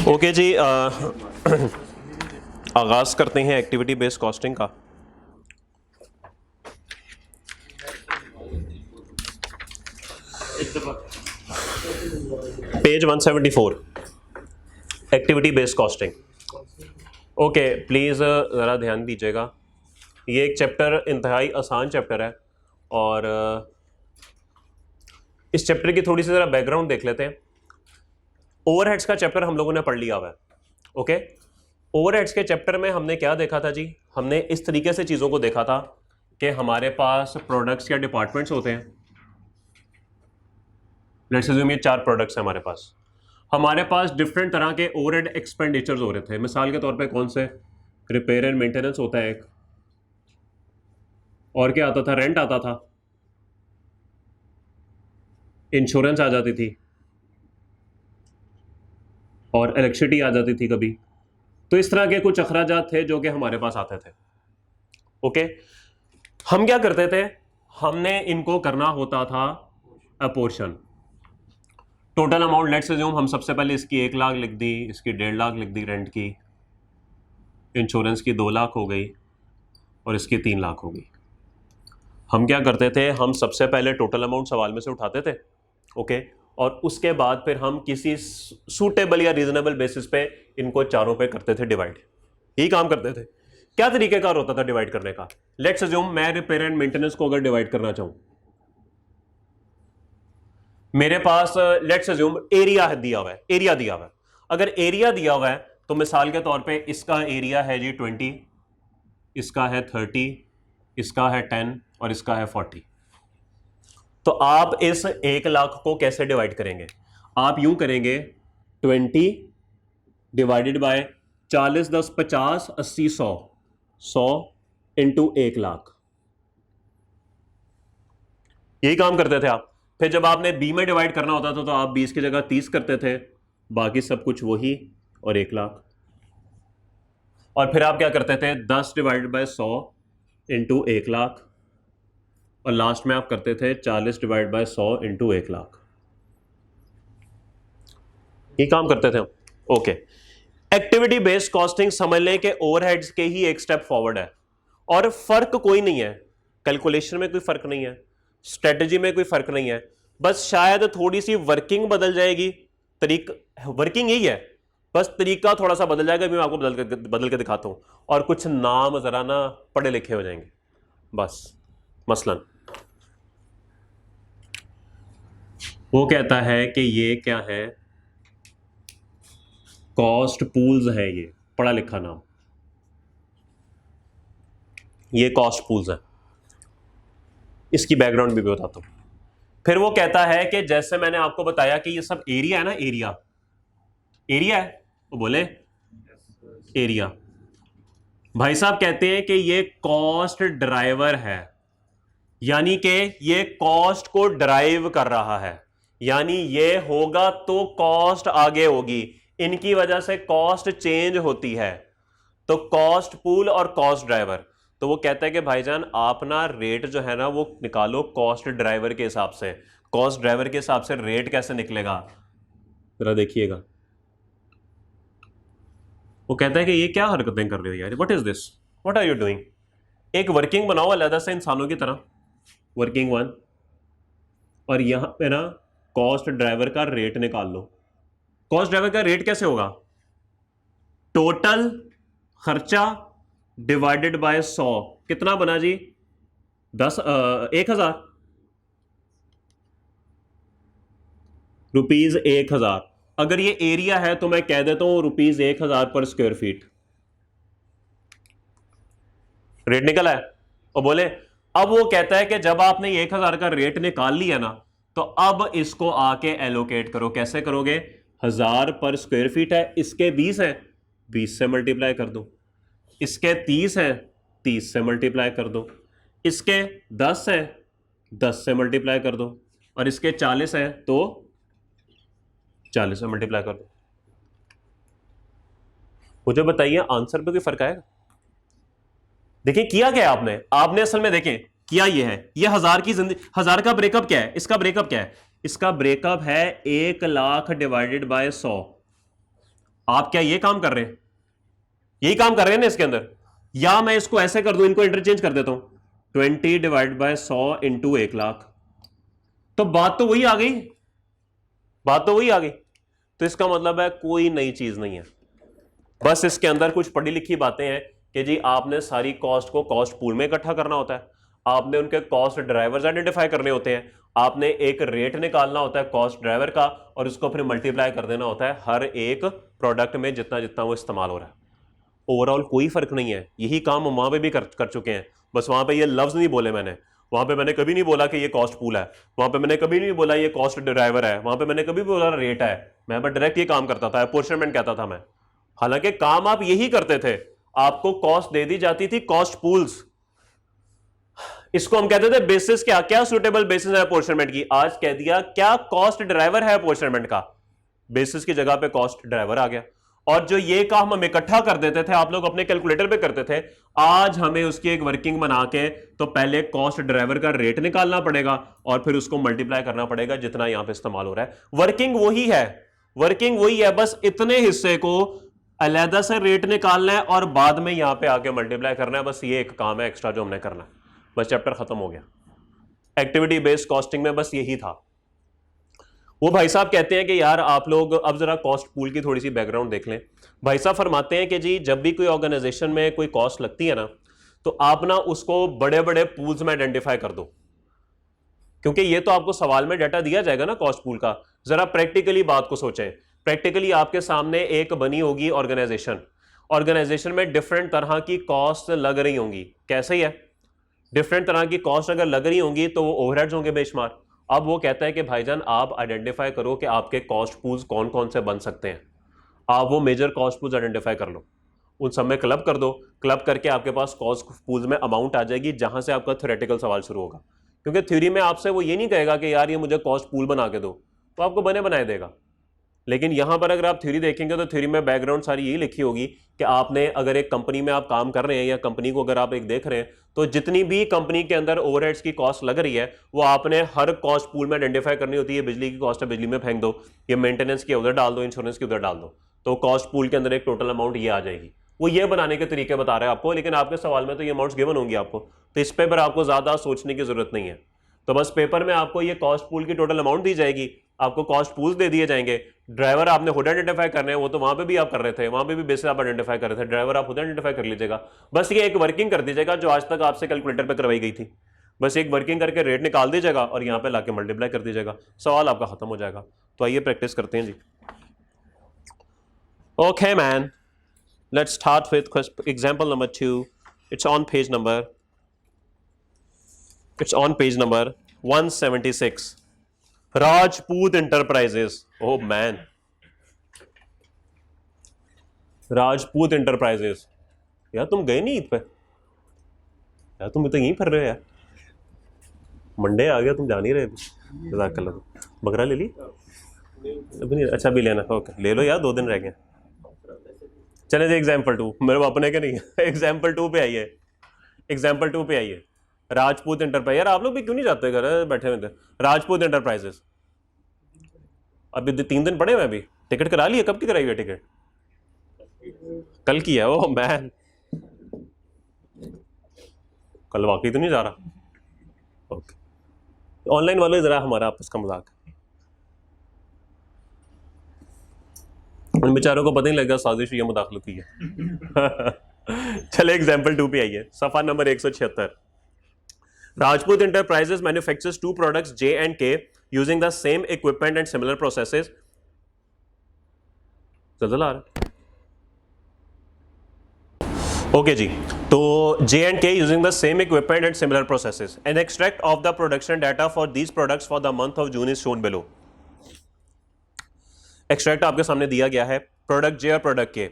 Okay जी, आगाज़ करते हैं एक्टिविटी बेस्ड कॉस्टिंग का। Page 174, activity based costing. Okay, please ज़रा ध्यान दीजिएगा। ये एक चैप्टर इंतहाई आसान चैप्टर है और इस चैप्टर की थोड़ी सी ज़रा बैकग्राउंड देख लेते हैं। ओवरहेड्स का चैप्टर हम लोगों ने पढ़ लिया हुआ है। ओके, ओवरहेड्स के चैप्टर में हमने क्या देखा था जी? हमने इस तरीके से चीज़ों को देखा था कि हमारे पास प्रोडक्ट्स या डिपार्टमेंट्स होते हैं। लेट्स अज्यूम ये 4 प्रोडक्ट्स हैं हमारे पास डिफरेंट तरह के ओवरहेड एक्सपेंडिचर्स हो रहे थे। मिसाल के तौर पे कौन से? रिपेयर एंड मेंटेनेंस होता है एक, और क्या आता था? रेंट आता था, इंश्योरेंस आ जाती थी, और इलेक्ट्रिसिटी आ जाती थी कभी। तो इस तरह के कुछ अखराजात थे जो कि हमारे पास आते थे। ओके, हम क्या करते थे? हमने इनको करना होता था apportion. Total amount let's assume हम सबसे पहले इसकी 1 लाख लिख दी, इसकी 1.5 लाख लिख दी, रेंट की, इंश्योरेंस की 2 लाख हो गई और इसकी 3 लाख हो गई। हम क्या करते थे? हम सबसे पहले टोटल अमाउंट सवाल में से उठाते थे। ओके, और उसके बाद फिर हम किसी सूटेबल या रीजनेबल बेसिस पे इनको चारों पे करते थे डिवाइड। यही काम करते थे। क्या तरीकेकार होता था डिवाइड करने का? लेट्स अज्यूम मैं रिपेयर एंड मेंटेनेंस को अगर डिवाइड करना चाहूं, मेरे पास लेट्स अज्यूम एरिया दिया हुआ है। अगर एरिया दिया हुआ है तो मिसाल के तौर पे इसका एरिया है जी 20, इसका है 30, इसका है 10 और इसका है 40। तो आप इस 1 लाख को कैसे डिवाइड करेंगे? आप यूं करेंगे 20 डिवाइडेड बाय 40, 10, 50, 80, 100 इंटू 1 लाख। यही काम करते थे आप। फिर जब आपने 20 में डिवाइड करना होता था तो आप 20 की जगह 30 करते थे, बाकी सब कुछ वही और 1 लाख। और फिर आप क्या करते थे? 10 डिवाइडेड बाय 100 इंटू 1 लाख, और लास्ट में आप करते थे 40 डिवाइड बाय 100 इंटू 1 लाख। ये काम करते थे हम। ओके, एक्टिविटी बेस्ड कॉस्टिंग समझ लें कि ओवरहेड्स के ही एक स्टेप फॉरवर्ड है, और फर्क कोई नहीं है। कैलकुलेशन में कोई फर्क नहीं है, स्ट्रेटजी में कोई फर्क नहीं है, बस शायद थोड़ी सी वर्किंग बदल जाएगी। वर्किंग यही है, बस तरीका थोड़ा सा बदल जाएगा। मैं आपको बदल के दिखाता हूं, और कुछ नाम जरा ना पढ़े लिखे हो जाएंगे बस। मसलन वो कहता है कि ये क्या है? कॉस्ट पूल्स है, ये पढ़ा लिखा नाम, ये कॉस्ट पूल्स है। इसकी बैकग्राउंड भी बताता हूं। फिर वो कहता है कि जैसे मैंने आपको बताया कि ये सब एरिया है ना, एरिया है, वो बोले एरिया। भाई साहब कहते हैं कि ये कॉस्ट ड्राइवर है, यानी कि ये कॉस्ट को ड्राइव कर रहा है, यानी ये होगा तो कॉस्ट आगे होगी, इनकी वजह से कॉस्ट चेंज होती है। तो कॉस्ट पूल और कॉस्ट ड्राइवर। तो वो कहता है कि भाईजान आप ना रेट जो है ना वो निकालो कॉस्ट ड्राइवर के हिसाब से। कॉस्ट ड्राइवर के हिसाब से रेट कैसे निकलेगा जरा देखिएगा। वो कहता है कि ये क्या हरकतें कर रहे हो यार, what is this, what are you doing? एक वर्किंग बनाओ अलग से इंसानों की तरह, वर्किंग 1, और यहां पे ना कॉस्ट ड्राइवर का रेट निकाल लो। कॉस्ट ड्राइवर का रेट कैसे होगा? टोटल खर्चा डिवाइडेड बाय 100, कितना बना जी? 1000 रुपीज 1000। अगर ये एरिया है तो मैं कह देता हूं रुपीज 1000 पर स्क्वायर फीट रेट निकला है। और बोले अब वो कहता है कि जब आपने 1000 का रेट निकाल लिया ना, तो अब इसको आके एलोकेट करो। कैसे करोगे? 1000 पर स्क्वायर फीट है, इसके 20 है, 20 से मल्टीप्लाई कर दो। इसके 30 है, 30 से मल्टीप्लाई कर दो। इसके 10 है, 10 से मल्टीप्लाई कर दो। और इसके 40 है तो 40 से मल्टीप्लाई कर दो। मुझे बताइए आंसर पे कोई फर्क आएगा? देखिए किया क्या आपने असल में देखें किया ये है, ये 1000 की जिंदगी, 1000 का ब्रेकअप क्या है? इसका ब्रेकअप क्या है? इसका ब्रेकअप है 1 लाख डिवाइडेड बाय 100। आप क्या ये काम कर रहे हैं? यही काम कर रहे हैं ना इसके अंदर। या मैं इसको ऐसे कर दूं, इनको इंटरचेंज कर देता हूं, 20 डिवाइड बाय 100 इंटू 1,00,000, तो बात तो वही आ गई, बात तो वही आ गई। तो इसका मतलब है कोई नई चीज नहीं है, बस इसके अंदर कुछ पढ़ी लिखी बातें हैं कि जी आपने सारी कॉस्ट को कॉस्ट पूल में इकट्ठा करना होता है, आपने उनके कॉस्ट ड्राइवर्स आइडेंटिफाई करने होते हैं, आपने एक रेट निकालना होता है कॉस्ट ड्राइवर का, और उसको फिर मल्टीप्लाई कर देना होता है हर एक प्रोडक्ट में जितना जितना वो इस्तेमाल हो रहा है। ओवरऑल कोई फर्क नहीं है, यही काम हम वहां पे भी कर चुके हैं, बस वहां पे ये लफ्ज नहीं बोले मैंने। वहां पे मैंने कभी नहीं बोला कि ये कॉस्ट पूल है, वहां पे मैंने कभी नहीं बोला ये कॉस्ट ड्राइवर है, वहां पे मैंने कभी बोला रेट है, मैं बस डायरेक्ट ये काम करता था, अपोर्शनमेंट कहता था मैं। हालांकि काम आप यही करते थे, आपको कॉस्ट दे दी जाती थी कॉस्ट पूल्स, इसको हम कहते थे बेसिस। क्या क्या सुटेबल बेसिस है अपोर्शनमेंट की? आज कह दिया क्या कॉस्ट ड्राइवर है अपोर्शनमेंट का, बेसिस की जगह पे कॉस्ट ड्राइवर आ गया। और जो ये काम हम इकट्ठा कर देते थे, आप लोग अपने कैलकुलेटर पे करते थे, आज हमें उसकी एक वर्किंग बना के तो पहले कॉस्ट ड्राइवर का रेट निकालना पड़ेगा और फिर उसको मल्टीप्लाई करना पड़ेगा जितना यहां पे इस्तेमाल हो रहा है। वर्किंग वही है, वर्किंग वही है, बस इतने हिस्से को अलहदा से रेट निकालना है और बाद में यहां पे आके मल्टीप्लाई करना है, बस ये एक काम है एक्स्ट्रा जो हमने करना है, बस चैप्टर खत्म हो गया। एक्टिविटी बेस्ड कॉस्टिंग में बस यही था। वो भाई साहब कहते हैं कि यार आप लोग अब जरा कॉस्ट पूल की थोड़ी सी बैकग्राउंड देख लें। भाई साहब फरमाते हैं कि जी जब भी कोई ऑर्गेनाइजेशन में कोई कॉस्ट लगती है ना, तो आप ना उसको बड़े बड़े पूल्स में आइडेंटिफाई कर दो, क्योंकि ये तो आपको सवाल में डाटा दिया जाएगा ना कॉस्ट पूल का। जरा प्रैक्टिकली बात को सोचें, प्रैक्टिकली आपके सामने एक बनी होगी ऑर्गेनाइजेशन, ऑर्गेनाइजेशन में डिफरेंट तरह की कॉस्ट लग रही होंगी, कैसे ही है, डिफरेंट तरह की कॉस्ट अगर लग रही होंगी तो वो ओवरहेड्स होंगे बेशुमार। अब वो कहता है कि भाईजान आप आइडेंटिफाई करो कि आपके कॉस्ट पूल्स कौन कौन से बन सकते हैं, आप वो मेजर कॉस्ट पूल्स आइडेंटिफाई कर लो, उन सब में क्लब कर दो, क्लब करके आपके पास कॉस्ट पूल्स में अमाउंट आ जाएगी, जहां से आपका थ्योरेटिकल सवाल शुरू होगा। क्योंकि थ्योरी में आपसे वो ये नहीं कहेगा कि यार ये मुझे कॉस्ट पूल बना के दो, तो आपको बने बनाए देगा। लेकिन यहां पर अगर आप थ्योरी देखेंगे तो थ्योरी में बैकग्राउंड सारी यही लिखी होगी कि आपने अगर एक कंपनी में आप काम कर रहे हैं या कंपनी को अगर आप एक देख रहे हैं, तो जितनी भी कंपनी के अंदर ओवरहेड्स की कॉस्ट लग रही है वो आपने हर कॉस्ट पूल में आइडेंटिफाई करनी होती है। बिजली की कॉस्ट है, बिजली में फेंक दो, ये मेंटेनेंस की उधर डाल दो, इंश्योरेंस की उधर डाल दो, तो कॉस्ट पूल के अंदर एक टोटल अमाउंट ये आ जाएगी। वो ये बनाने के तरीके बता रहे हैं आपको, लेकिन आपके सवाल में तो ये अमाउंट्स गिवन होंगी आपको, तो इस पर आपको ज्यादा सोचने की जरूरत नहीं है। तो बस पेपर में आपको ये कॉस्ट पूल की टोटल अमाउंट दी जाएगी, आपको कॉस्ट पूल्स दे दिए जाएंगे, ड्राइवर आपने खुद आइडेंटिफाई करने हैं, वो तो वहां पे भी आप कर रहे थे, वहां पे भी बेसिस आप आइडेंटिफाई कर रहे थे, ड्राइवर आप खुद आइडेंटिफाई कर लीजिएगा। बस ये एक वर्किंग कर दीजिएगा जो आज तक आपसे कैलकुलेटर पे करवाई गई थी, बस एक वर्किंग करके रेट निकाल दीजिएगा और यहाँ पे लाके मल्टीप्लाई कर दीजिएगा, सवाल आपका खत्म हो जाएगा। तो आइए प्रैक्टिस करते हैं जी। Okay man, let's start with example number 2। It's on page number 176। Rajput enterprises, oh man, Rajput enterprises. यार तुम गए नहीं ईद पे? यार तुम तो यहीं फिर रहे हो यार, मंडे आ गया तुम जा नहीं रहे अभी। जज़ाकल्लाह। बकरा ले ली अभी नहीं? अच्छा अभी लेना, ओके ले लो यार, 2 दिन रह गए। चले जी एग्जाम्पल 2, मेरे को अपने के नहीं एग्जाम्पल 2 पे आइए, एग्जाम्पल 2 पे आइए। राजपूत इंटरप्राइज, यार आप लोग भी क्यों नहीं जाते घर बैठे हुए थे? राजपूत इंटरप्राइजेस, अभी 3 दिन पड़े हुए, अभी टिकट करा लिया? कब की कराई हुई टिकट? कल की है? ओ मैन, कल वाकई तो नहीं जा रहा? ओके, ऑनलाइन वाले जरा हमारा आपस का मजाक, उन बेचारों को पता नहीं लगा साजिश ये मुदाखलत की है। चले एग्जाम्पल 2 पे आइए, सफा number 176। Rajput Enterprises manufactures 2 products J and K using the same equipment and similar processes. जल्दी आ रहा है। ओके जी, तो J and K using the same equipment and similar processes. An extract of the production data for these products for the month of June is shown below. Extract आपके सामने दिया गया है, product J और product K।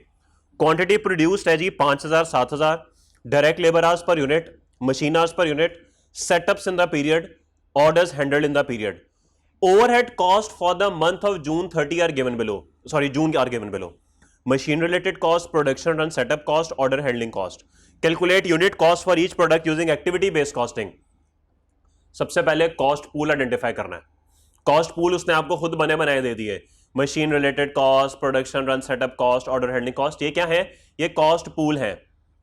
Quantity produced है जी 5000, 7000, direct labour hours per unit, machine hours per unit, setups in the period, orders handled in the period. Overhead cost for the month of June 30 are given below. June are given below. Machine related cost, production run setup cost, order handling cost. Calculate unit cost for each product using activity based costing. सबसे पहले cost pool identify करना है। Cost pool उसने आपको खुद बने बनाए दे दिए। Machine related cost, production run setup cost, order handling cost, ये क्या है? ये कॉस्ट पूल है।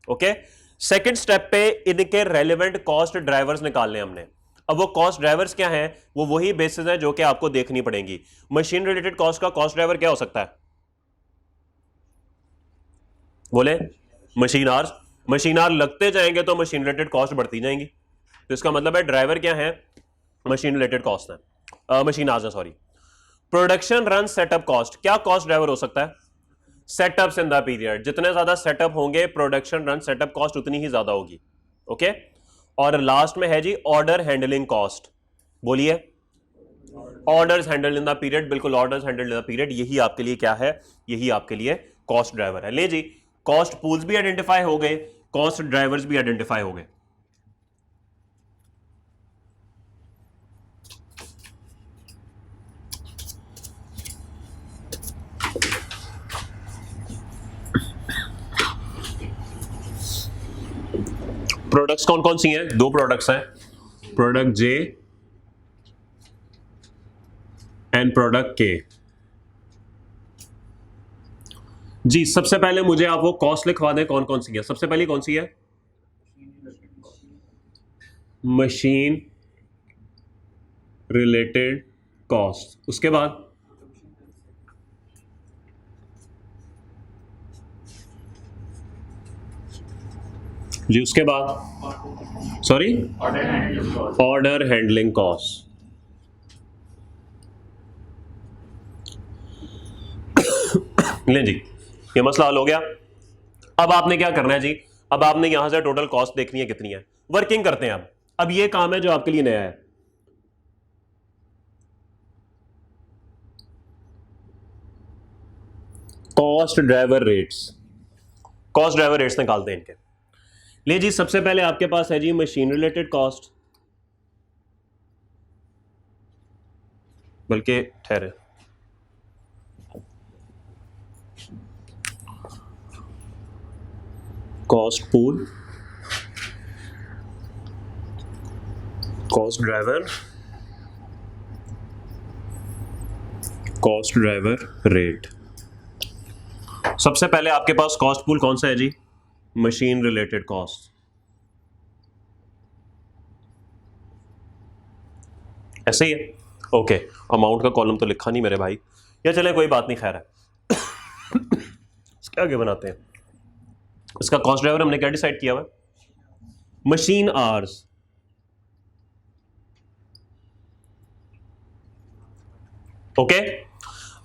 ओके, सेकंड स्टेप पे इनके रेलेवेंट कॉस्ट ड्राइवर्स निकालने हमने। अब वो कॉस्ट ड्राइवर्स क्या हैं? वो वही बेसिस है जो कि आपको देखनी पड़ेंगी। मशीन रिलेटेड कॉस्ट का कॉस्ट ड्राइवर क्या हो सकता है? बोले मशीन आवर्स। मशीन आवर लगते जाएंगे तो मशीन रिलेटेड कॉस्ट बढ़ती जाएंगी, तो इसका मतलब है ड्राइवर क्या है? मशीन रिलेटेड कॉस्ट है, मशीन आवर्स है, sorry. Production run setup cost, क्या कॉस्ट ड्राइवर हो सकता है? Setups in the period. जितने ज्यादा सेटअप होंगे प्रोडक्शन रन सेटअप कॉस्ट उतनी ही ज्यादा होगी। ओके, और लास्ट में है जी ऑर्डर हैंडलिंग कॉस्ट। बोलिए, orders handle in the period, बिल्कुल orders handle in the period, यही आपके लिए क्या है? यही आपके लिए कॉस्ट ड्राइवर है। ले जी, कॉस्ट पूल्स भी आइडेंटिफाई हो गए, कॉस्ट ड्राइवर्स भी आइडेंटिफाई हो गए। प्रोडक्ट्स कौन कौन सी हैं? दो प्रोडक्ट्स हैं, प्रोडक्ट जे एंड प्रोडक्ट के। जी सबसे पहले मुझे आप वो कॉस्ट लिखवा दें, कौन कौन सी है। सबसे पहली कौन सी है? Machine related cost. उसके बाद जी, उसके बाद सॉरी, ऑर्डर हैंडलिंग कॉस्ट। लें जी, ये मसला हल हो गया। अब आपने क्या करना है जी? अब आपने यहां से टोटल कॉस्ट देखनी है कितनी है। वर्किंग करते हैं अब ये काम है जो आपके लिए नया है। Cost driver rates, cost driver rates निकालते हैं इनके। ले जी, सबसे पहले आपके पास है जी मशीन रिलेटेड कॉस्ट, बल्कि ठहरे, cost pool, cost driver, cost driver rate. सबसे पहले आपके पास कॉस्ट पूल कौन सा है जी? Machine related cost. ऐसे ही है। ओके, अमाउंट का कॉलम तो लिखा नहीं मेरे भाई, या चले कोई बात नहीं, खैर है। इसके आगे बनाते हैं। इसका कॉस्ट ड्राइवर हमने क्या डिसाइड किया हुआ? Machine hours. ओके,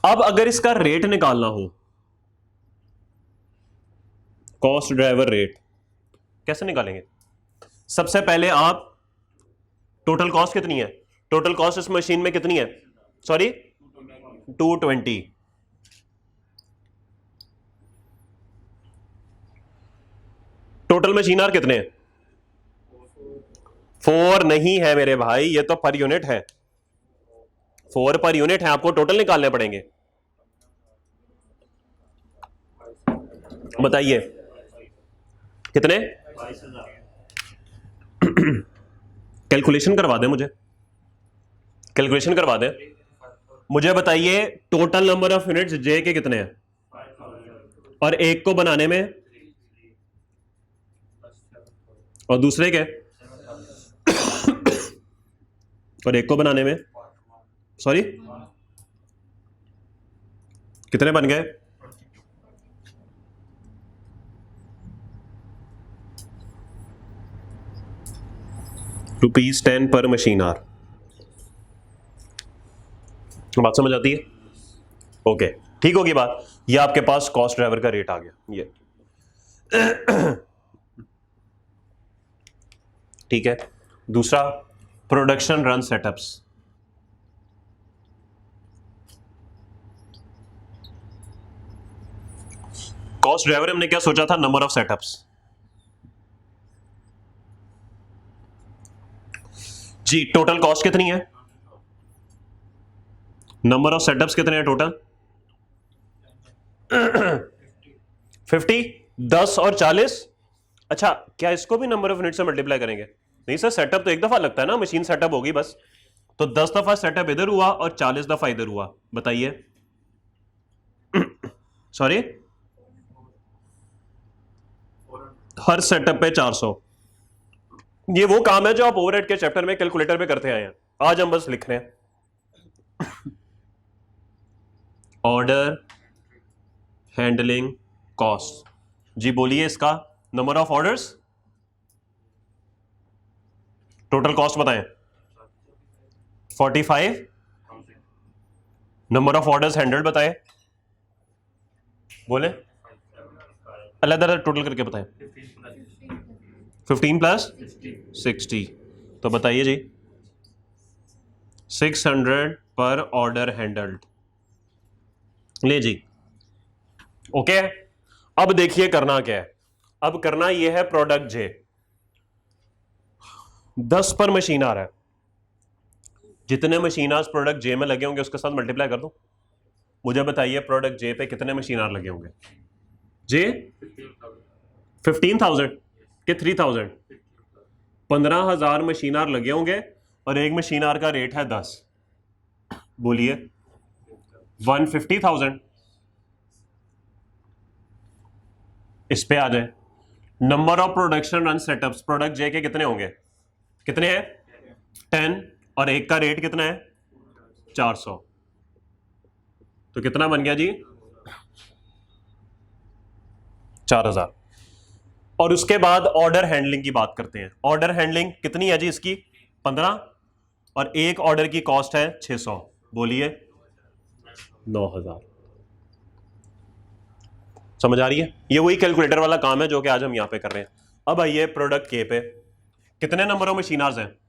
अब अगर इसका रेट निकालना हो, कॉस्ट ड्राइवर रेट कैसे निकालेंगे? सबसे पहले आप टोटल कॉस्ट कितनी है? टोटल कॉस्ट इस मशीन में कितनी है? सॉरी 220। टोटल मशीन आवर कितने हैं? 4 नहीं है मेरे भाई, ये तो पर यूनिट है। 4 पर यूनिट है, आपको टोटल निकालने पड़ेंगे। बताइए कितने? कैलकुलेशन करवा दें मुझे, कैलकुलेशन करवा दें मुझे। बताइए टोटल नंबर ऑफ यूनिट्स जे के कितने हैं? और एक को बनाने में, और दूसरे के, और एक को बनाने में, सॉरी कितने बन गए? ₹10 पर मशीन आवर। बात समझ आती है? ओके, ठीक होगी बात। ये आपके पास कॉस्ट ड्राइवर का रेट आ गया ये। ठीक है, दूसरा production run setups. Cost driver हमने क्या सोचा था? Number of setups. जी टोटल कॉस्ट कितनी है? नंबर ऑफ सेटअप्स कितने हैं टोटल? 50, 10 और 40। अच्छा, क्या इसको भी नंबर ऑफ यूनिट से मल्टीप्लाई करेंगे? नहीं सर, सेटअप तो एक दफा लगता है ना, मशीन सेटअप होगी बस। तो 10 दफा सेटअप इधर हुआ और 40 दफा इधर हुआ। बताइए सॉरी, हर सेटअप पे 400। ये वो काम है जो आप ओवरहेड के चैप्टर में कैलकुलेटर पे करते आए हैं, आज हम बस लिख रहे हैं। ऑर्डर हैंडलिंग कॉस्ट, जी बोलिए इसका number of orders, total cost बताएं। 45, नंबर ऑफ ऑर्डर्स हैंडल्ड बताएं, बोले अलग अलग टोटल करके बताएं। 15 प्लस 60, तो बताइए जी 600 पर ऑर्डर हैंडल्ड। ले जी, ओके। अब देखिए करना क्या है, अब करना यह है प्रोडक्ट जे 10 पर मशीन आ रहा है, जितने मशीन आज प्रोडक्ट जे में लगे होंगे उसके साथ मल्टीप्लाई कर दो। मुझे बताइए प्रोडक्ट जे पे कितने मशीन आर लगे होंगे। जे 15,000 के 3,000, 15,000 मशीन आर लगे होंगे और एक मशीन आर का रेट है 10, बोलिए 150,000। इस पे आ जाए, number of production run setups product जे के कितने होंगे, कितने हैं 10, और एक का रेट कितना है 400, तो कितना बन गया जी 4,000। और उसके बाद ऑर्डर हैंडलिंग की बात करते हैं। ऑर्डर हैंडलिंग कितनी है जी इसकी 15, और एक ऑर्डर की कॉस्ट है 600, बोलिए 9,000। समझ आ रही है, ये वही कैलकुलेटर वाला काम है जो कि आज हम यहां पे कर रहे हैं। अब आइए प्रोडक्ट के पे, कितने नंबर ऑफ मशीनर्स हैं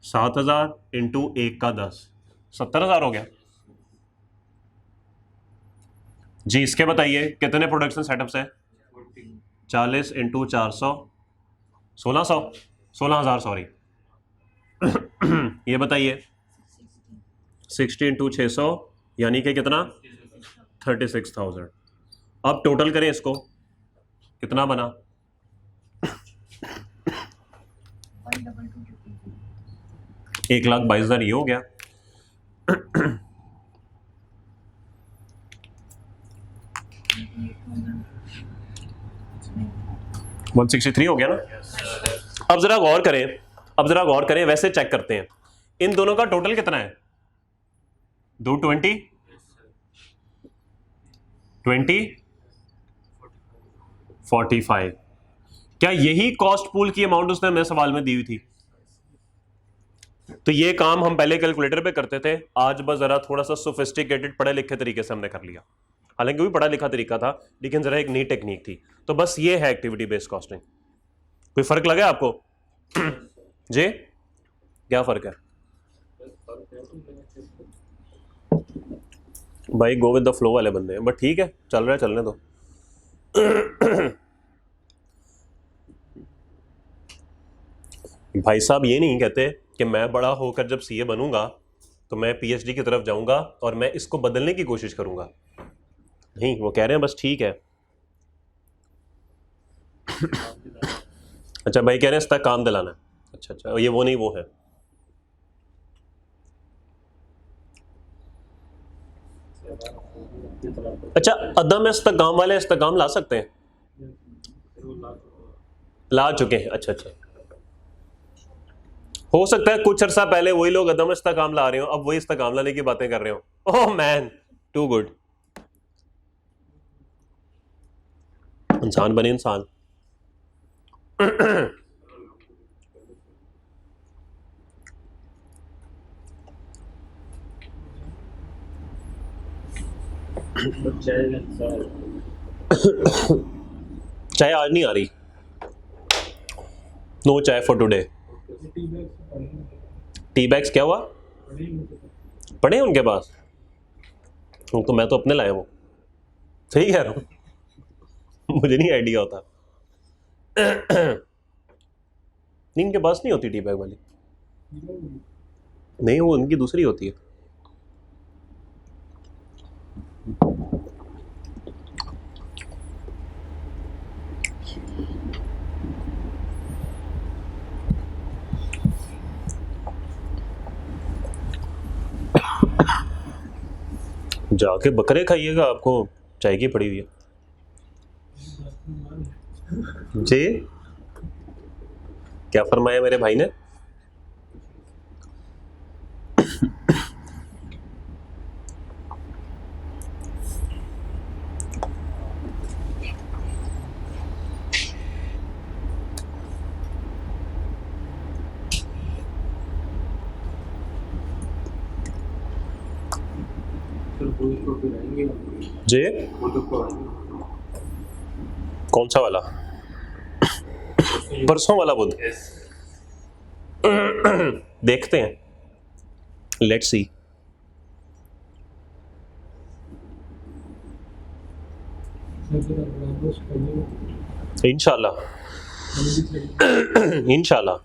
7,000 इंटू एक का 10, 70,000 हो गया जी। इसके बताइए कितने प्रोडक्शन सेटअप्स हैं 40 इंटू 400, 16,000 सॉरी। ये बताइए 60 इंटू 600 यानी कि कितना 36,000। अब टोटल करें इसको, कितना बना 1,22,000, ये हो गया। 163 हो गया ना। अब जरा गौर करें, वैसे चेक करते हैं इन दोनों का टोटल कितना है 220, 20, 45। क्या यही कॉस्ट पूल की अमाउंट उसने हमें सवाल में दी हुई थी? तो ये काम हम पहले कैलकुलेटर पे करते थे, आज बस जरा थोड़ा सा सोफिस्टिकेटेड पढ़े लिखे तरीके से हमने कर लिया। हालांकि भी पढ़ा लिखा तरीका था लेकिन जरा एक नई टेक्निक थी। तो बस ये है एक्टिविटी बेस्ड कॉस्टिंग। कोई फर्क लगा आपको? जी क्या फर्क है भाई? गो विद द फ्लो वाले बंदे हैं, बट ठीक है चल रहा है, चलने दो। भाई साहब ये नहीं कहते कि मैं बड़ा होकर जब सीए बनूंगा तो मैं पीएचडी की तरफ जाऊंगा और मैं इसको बदलने की कोशिश करूंगा। नहीं, वो कह रहे हैं बस ठीक है। अच्छा भाई कह रहे हैं इस तक काम दिलाना है। अच्छा, ये वो नहीं वो है। अच्छा अदम इस्तेकाम वाले इस्तेकाम ला सकते हैं? ला चुके हैं। अच्छा, हो सकता है कुछ अर्सा पहले वही लोग अदम इस्तेकाम ला रहे हो, अब वही इस्तेकाम लाने की बातें कर रहे हो। Oh man, too good. इंसान बने इंसान। चाय आज नहीं आ रही, नो चाय फॉर टुडे। टी बैग्स क्या हुआ? पड़े उनके पास? तो मैं तो अपने लाया हूँ। सही कह रहा हूँ, मुझे नहीं आइडिया होता। नहीं इनके पास नहीं होती टी बैग वाली, नहीं वो उनकी दूसरी होती है। जाके बकरे खाइएगा, आपको चाय की पड़ी हुई है जी। क्या फरमाया मेरे भाई ने? जी कौन सा वाला? परसों वाला बुध? देखते हैं, लेट्स सी। इंशाल्लाह इंशाल्लाह।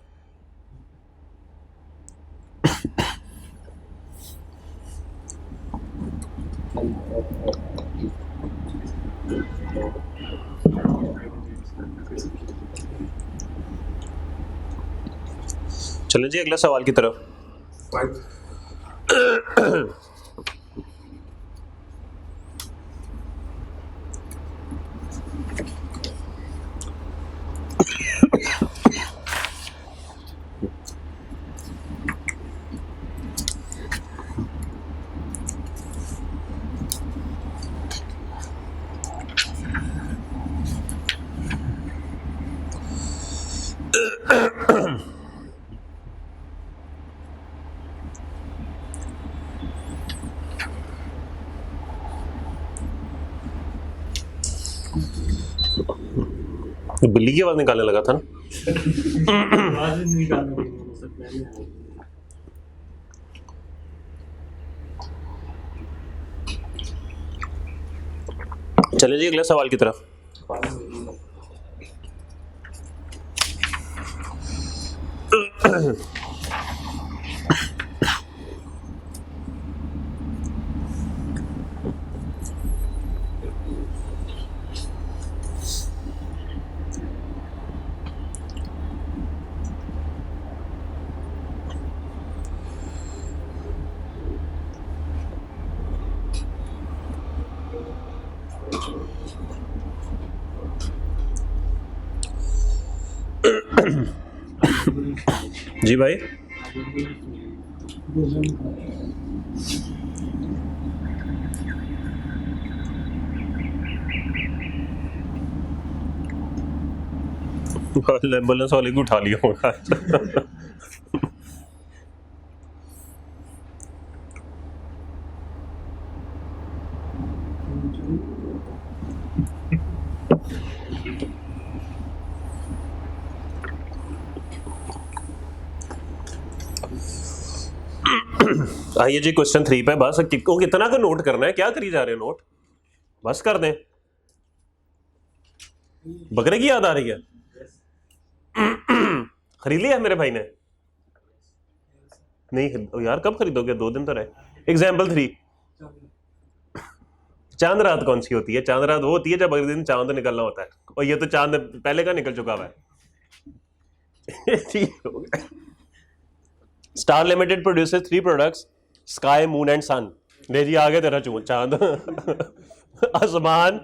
चलें जी अगले सवाल की तरफ। बिल्ली की आवाज निकालने लगा था ना। चले जी अगले सवाल की तरफ। जी भाई एम्बुलेंस वाले को उठा लिया होगा। आइए जी क्वेश्चन 3 पे। बस को कितना का नोट करना है, क्या करी जा रहे हैं नोट, बस कर दें। बकरे की याद आ रही है? खरीद लिया मेरे भाई ने? नहीं यार, कब खरीदोगे, 2 दिन तो रहे। एग्जाम्पल 3, चांद रात कौन सी होती है? चांद रात वो होती है जब अगले दिन चांद निकलना होता है, और ये तो चांद पहले का निकल चुका हुआ है। ठीक हो गया। Star limited produces 3 products, sky, moon and sun. ले जी आगे तेरा चांद। आसमान,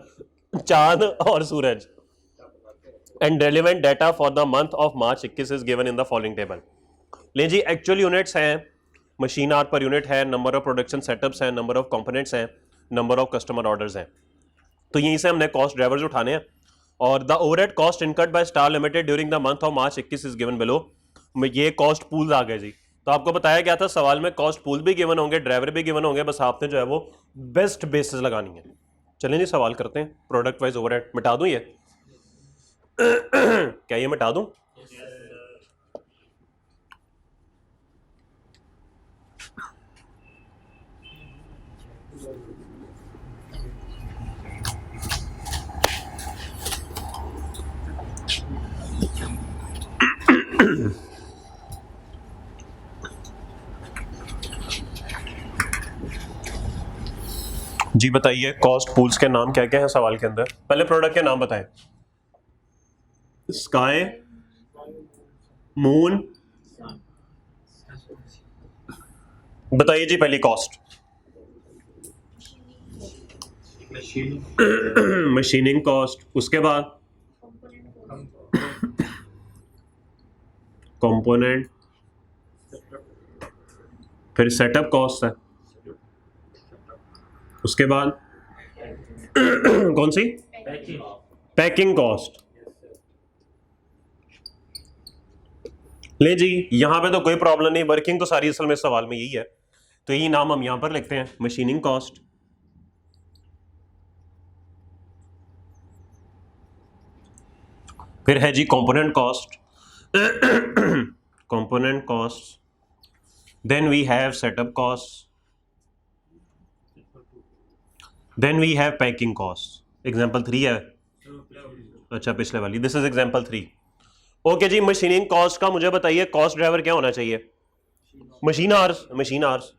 चांद और सूरज। And relevant data for the month of March 21 is given in the following table. ले जी एक्चुअल यूनिट्स हैं, मशीन आवर पर यूनिट है, नंबर ऑफ प्रोडक्शन सेटअप्स हैं, नंबर ऑफ कंपोनेंट्स हैं, नंबर ऑफ कस्टमर ऑर्डर्स हैं। तो यहीं से हमने कॉस्ट ड्राइवर्स उठाने हैं। और the overhead cost incurred by star limited during the month of March 21 is given below. ये कॉस्ट पूल्स आ गए जी। तो आपको बताया गया था सवाल में कॉस्ट पूल भी गिवन होंगे, ड्राइवर भी गिवन होंगे, बस आपने जो है वो बेस्ट बेसिस लगानी है। चलें जी सवाल करते हैं। प्रोडक्ट वाइज ओवरहेड मिटा दूं ये? क्या ये मिटा दूं? जी बताइए कॉस्ट पूल्स के नाम क्या क्या है सवाल के अंदर? पहले प्रोडक्ट के नाम बताएं। स्काई, मून, बताइए जी पहली कॉस्ट। मशीनिंग कॉस्ट, उसके बाद कंपोनेंट, फिर सेटअप कॉस्ट है, उसके बाद कौन सी, पैकिंग कॉस्ट। ले जी, यहां पे तो कोई प्रॉब्लम नहीं, वर्किंग तो सारी असल में सवाल में यही है, तो यही नाम हम यहां पर लिखते हैं, मशीनिंग कॉस्ट। फिर है जी component cost, component cost, then we have setup cost, then we have packing cost. Example 3 है, अच्छा पिछले वाली, दिस इज एग्जांपल 3। ओके जी, मशीनिंग कॉस्ट का मुझे बताइए कॉस्ट ड्राइवर क्या होना चाहिए, मशीन आवर्स, मशीन आवर्स।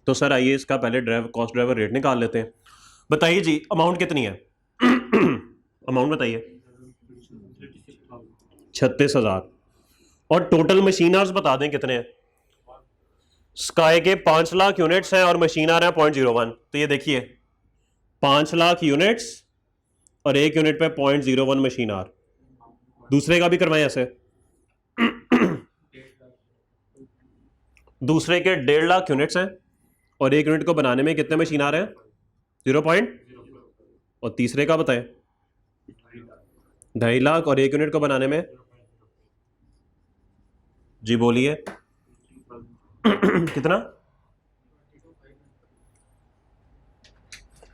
तो सर आइए इसका पहले कॉस्ट ड्राइवर रेट निकाल लेते हैं। बताइए जी अमाउंट कितनी है, अमाउंट बताइए, 36,000, और टोटल मशीन आवर्स बता दें कितने हैं। स्काई के 5 लाख यूनिट्स हैं और मशीन आवर है 0.01, तो ये देखिए 5 लाख यूनिट्स और एक यूनिट पे 0.01 मशीन आवर। दूसरे का भी करवाएं ऐसे, दूसरे के 1.5 लाख यूनिट्स हैं और एक यूनिट को बनाने में कितने मशीन आवर हैं, 0. और तीसरे का बताएं 2.5 लाख और एक यूनिट को बनाने में, जी बोलिए कितना,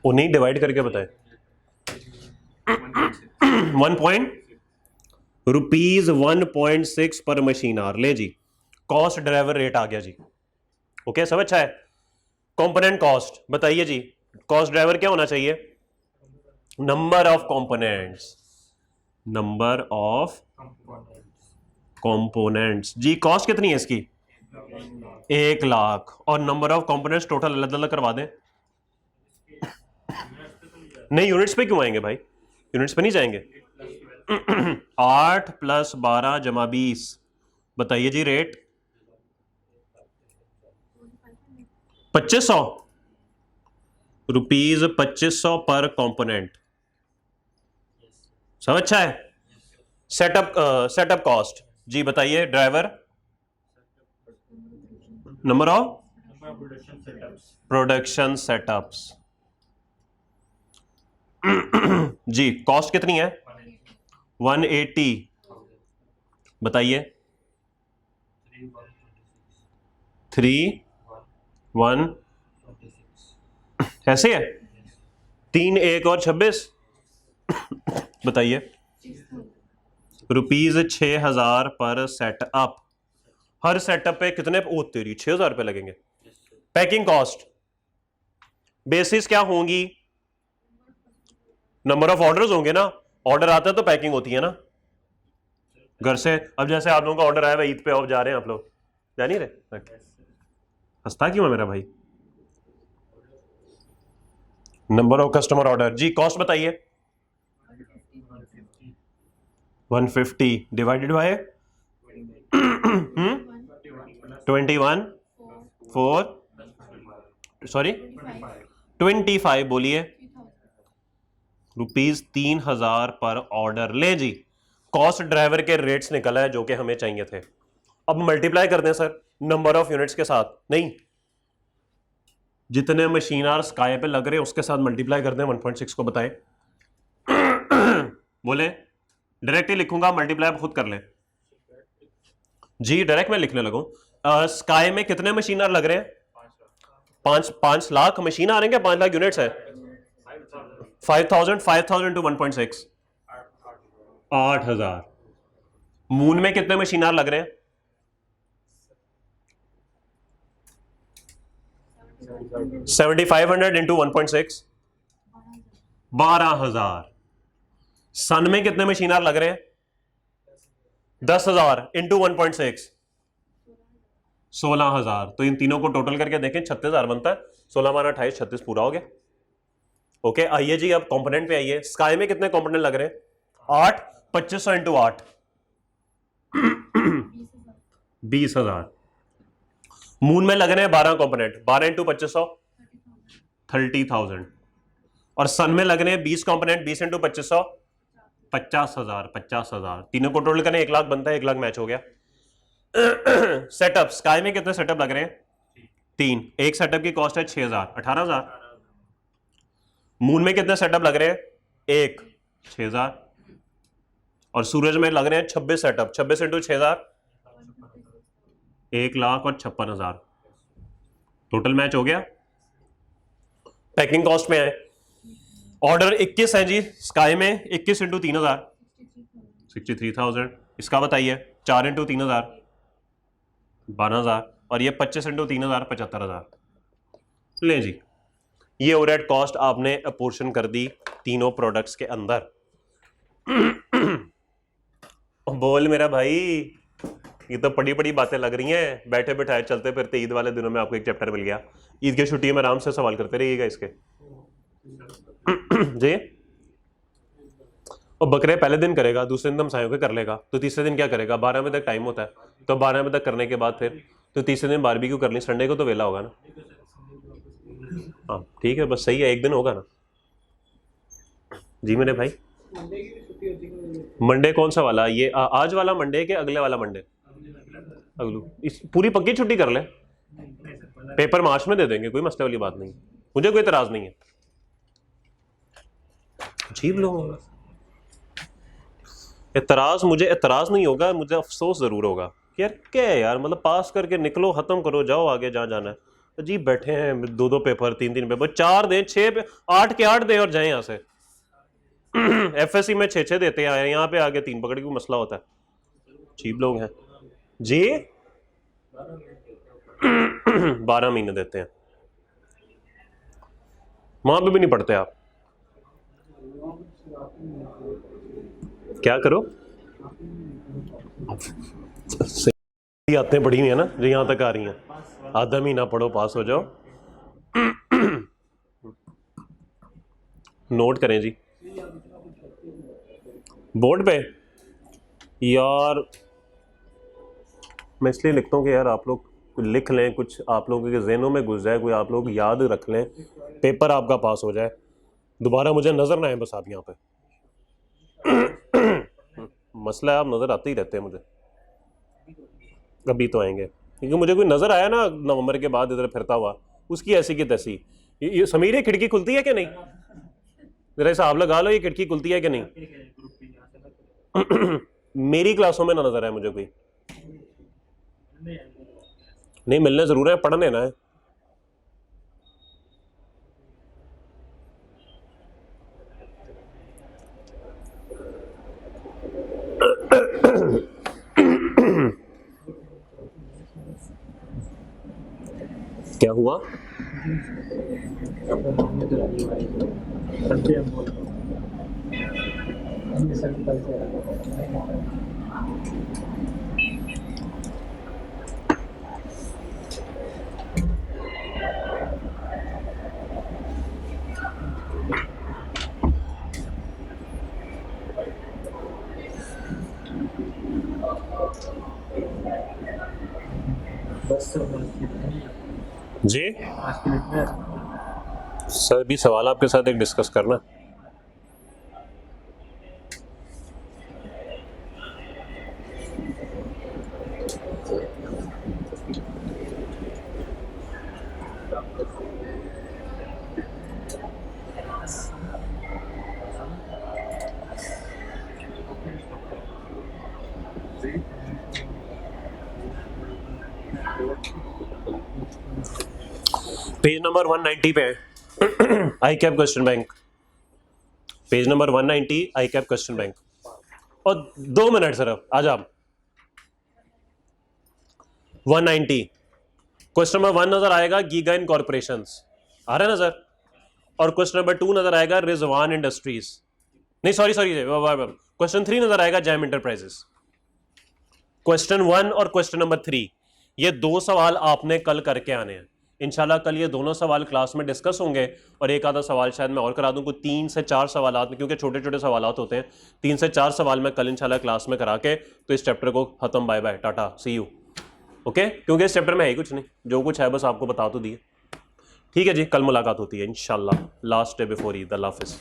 उन्हें डिवाइड करके बताएं। 1.6 पर मशीन आवर। ले जी, कॉस्ट ड्राइवर रेट आ गया जी। ओके, सब अच्छा है। कंपोनेंट कॉस्ट बताइए जी, कॉस्ट ड्राइवर क्या होना चाहिए, number of components, number of components. जी कॉस्ट कितनी है इसकी, 1 लाख, और नंबर ऑफ कंपोनेंट्स टोटल अलग अलग करवा दें। नहीं, यूनिट्स पे क्यों आएंगे भाई, यूनिट्स पे नहीं जाएंगे। 8 + 12 = 20, बताइए जी रेट 2500 रुपीज, 2500 पर कंपोनेंट। सब अच्छा है। सेटअप कॉस्ट जी बताइए, driver, number of production setups. जी कॉस्ट कितनी है, 180, बताइए 3, 1, ऐसे है 3, 1 और 26, बताइए ₹6,000 पर सेटअप। हर सेटअप पे कितने, ओ तेरी 6,000 रुपए लगेंगे। पैकिंग कॉस्ट बेसिस क्या होंगी, नंबर ऑफ ऑर्डर्स होंगे ना, ऑर्डर आता है तो पैकिंग होती है ना घर से। अब जैसे आप लोगों का ऑर्डर आया हुआ ईद पे, आप जा रहे हैं, आप लोग जा नहीं रहे, हंसता क्यों है मेरा भाई। नंबर ऑफ कस्टमर ऑर्डर, जी कॉस्ट बताइए 150 डिवाइडेड बाय 21, 4, सॉरी 25, बोलिए ₹3,000 पर ऑर्डर। ले जी, कॉस्ट ड्राइवर के रेट्स निकला है जो कि हमें चाहिए थे। अब मल्टीप्लाई कर दें सर नंबर ऑफ यूनिट्स के साथ, नहीं जितने मशीन आवर स्काई पे लग रहे हैं उसके साथ मल्टीप्लाई कर दें, 1.6 को बताएं। बोले डायरेक्ट ही लिखूंगा, मल्टीप्लाई खुद कर लें। जी डायरेक्ट मैं लिखने लगूं। स्काई में कितने मशीन आवर लग रहे हैं, 5 लाख मशीन आ रहे हैं, 5 लाख यूनिट्स है, 5,000 टू 1.6, 8,000। मून में कितने मशीन आवर लग रहे हैं, 7,500 इंटू 1.6, 12,000। सन में कितने मशीन आवर लग रहे हैं, 10,000 इंटू 1.6, 16,000। तो इन तीनों को टोटल करके देखें 36,000 बनता है। 16 माना 28, 36 पूरा हो गया। ओके आइए जी, अब कंपोनेंट पे आइए। स्काई में कितने कंपोनेंट लग रहे हैं, 8, 2500 इंटू 8, 20,000। मून में लग रहे हैं 12 कंपोनेंट, 12 इंटू 2500, 30,000 और सन में लग रहे हैं 20 कंपोनेंट, 20 इंटू 2500 50,000 तीनों को टोटल करें 1 लाख बनता है, 1 लाख मैच हो गया। सेटअप स्काई में कितने सेटअप लग रहे हैं? 3। एक सेटअप की कॉस्ट है 6,000 18,000। मून में कितने सेटअप लग रहे हैं? 1 6,000 और सूरज में लग रहे हैं 26 सेटअप, 26 इंटू 6,000 1,56,000 टोटल मैच हो गया। पैकिंग कॉस्ट में है ऑर्डर 21 है जी स्काई में, 21 इंटू 3,000 63,000। इसका बताइए 4 इंटू 3,000 12,000 और ये 25 इंटू 3,000 75,000। ले जी, ये ओवरहेड कॉस्ट आपने अपोर्शन कर दी तीनों प्रोडक्ट्स के अंदर। बोल मेरा भाई, ये तो बड़ी बड़ी बातें लग रही हैं। बैठे बैठाए चलते फिरते ईद वाले दिनों में आपको एक चैप्टर मिल गया। ईद की छुट्टी में आराम से सवाल करते रहिएगा इसके। जी, और बकरे पहले दिन करेगा, दूसरे दिन हमसायों के कर लेगा, तो तीसरे दिन क्या करेगा? 12 बजे तक टाइम होता है, तो 12 बजे तक करने के बाद फिर तो तीसरे दिन बारबेक्यू कर ली, संडे को तो वेला होगा ना। हाँ ठीक है, बस सही है, एक दिन होगा ना जी मेरे भाई। मंडे कौन सा वाला? ये आज वाला मंडे के अगले वाला मंडे? अगलू। इस पूरी पक्की छुट्टी कर ले, पेपर मार्च में दे देंगे, कोई मसले वाली बात नहीं, मुझे कोई इतराज नहीं है। अजीब लोग, इतराज मुझे इतराज नहीं होगा, मुझे अफसोस जरूर होगा कि यार क्या है यार, मतलब पास करके निकलो, खत्म करो, जाओ आगे जहाँ जाना है। अजीब बैठे हैं, 2 पेपर 3 पेपर, 4 दें 6 8 के 8 दें और जाएं यहाँ से। एफएससी में 6 देते हैं, यहाँ पे आगे 3 पकड़ के मसला होता है। अजीब लोग हैं जी। 12 महीने देते हैं, वहां पे भी नहीं पढ़ते आप। क्या करो? आते पढ़ी हुई है ना जो यहां तक आ रही हैं, आधा महीना पढ़ो पास हो जाओ। नोट करें जी बोर्ड पे। यार मैं इसलिए लिखता हूँ कि यार आप लोग लिख लें, कुछ आप लोगों के जहनों में घुस जाए, कोई आप लोग याद रख लें, पेपर आपका पास हो जाए, दोबारा मुझे नजर ना आए बस आप यहाँ पे। मसला है आप नजर आते ही रहते हैं मुझे, अभी तो आएंगे, क्योंकि मुझे कोई नजर आया ना नवंबर के बाद इधर फिरता हुआ, उसकी ऐसी की तैसी। ये समीर, ये खिड़की खुलती है कि नहीं? जरा हिसाब लगा लो, ये खिड़की खुलती है कि नहीं? मेरी क्लासों में ना नजर आए मुझे कोई। नहीं, मिलने जरूर है, पढ़ने ना है। क्या हुआ? जी सर, भी सवाल आपके साथ एक डिस्कस करना। पेज नंबर 190 पे ICAP question bank, page number 190 ICAP question bank. और 2 मिनट सिर्फ आ जाओ। 190 क्वेश्चन नंबर 1 नजर आएगा, गीगा इन कॉर्पोरेशंस आ रहा है नजर, और क्वेश्चन नंबर 2 नजर आएगा रिजवान इंडस्ट्रीज, नहीं सॉरी क्वेश्चन 3 नजर आएगा जैम इंटरप्राइजेस। क्वेश्चन 1 और क्वेश्चन नंबर 3 ये 2 सवाल आपने कल करके आने हैं इंशाल्लाह। कल ये दोनों सवाल क्लास में डिस्कस होंगे और एक आधा सवाल शायद मैं और करा दूं, कुछ 3 से 4 सवाल में, क्योंकि छोटे छोटे सवाल होते हैं, 3 से 4 सवाल मैं कल इंशाल्लाह क्लास में करा के तो इस चैप्टर को खत्म, bye bye tata see you. Okay, क्योंकि इस चैप्टर में है ही कुछ नहीं, जो कुछ है बस आपको बता तो दिए। ठीक है जी, कल मुलाकात होती है इंशाल्लाह, लास्ट डे बिफोर ईद। अल्लाह हाफिज़।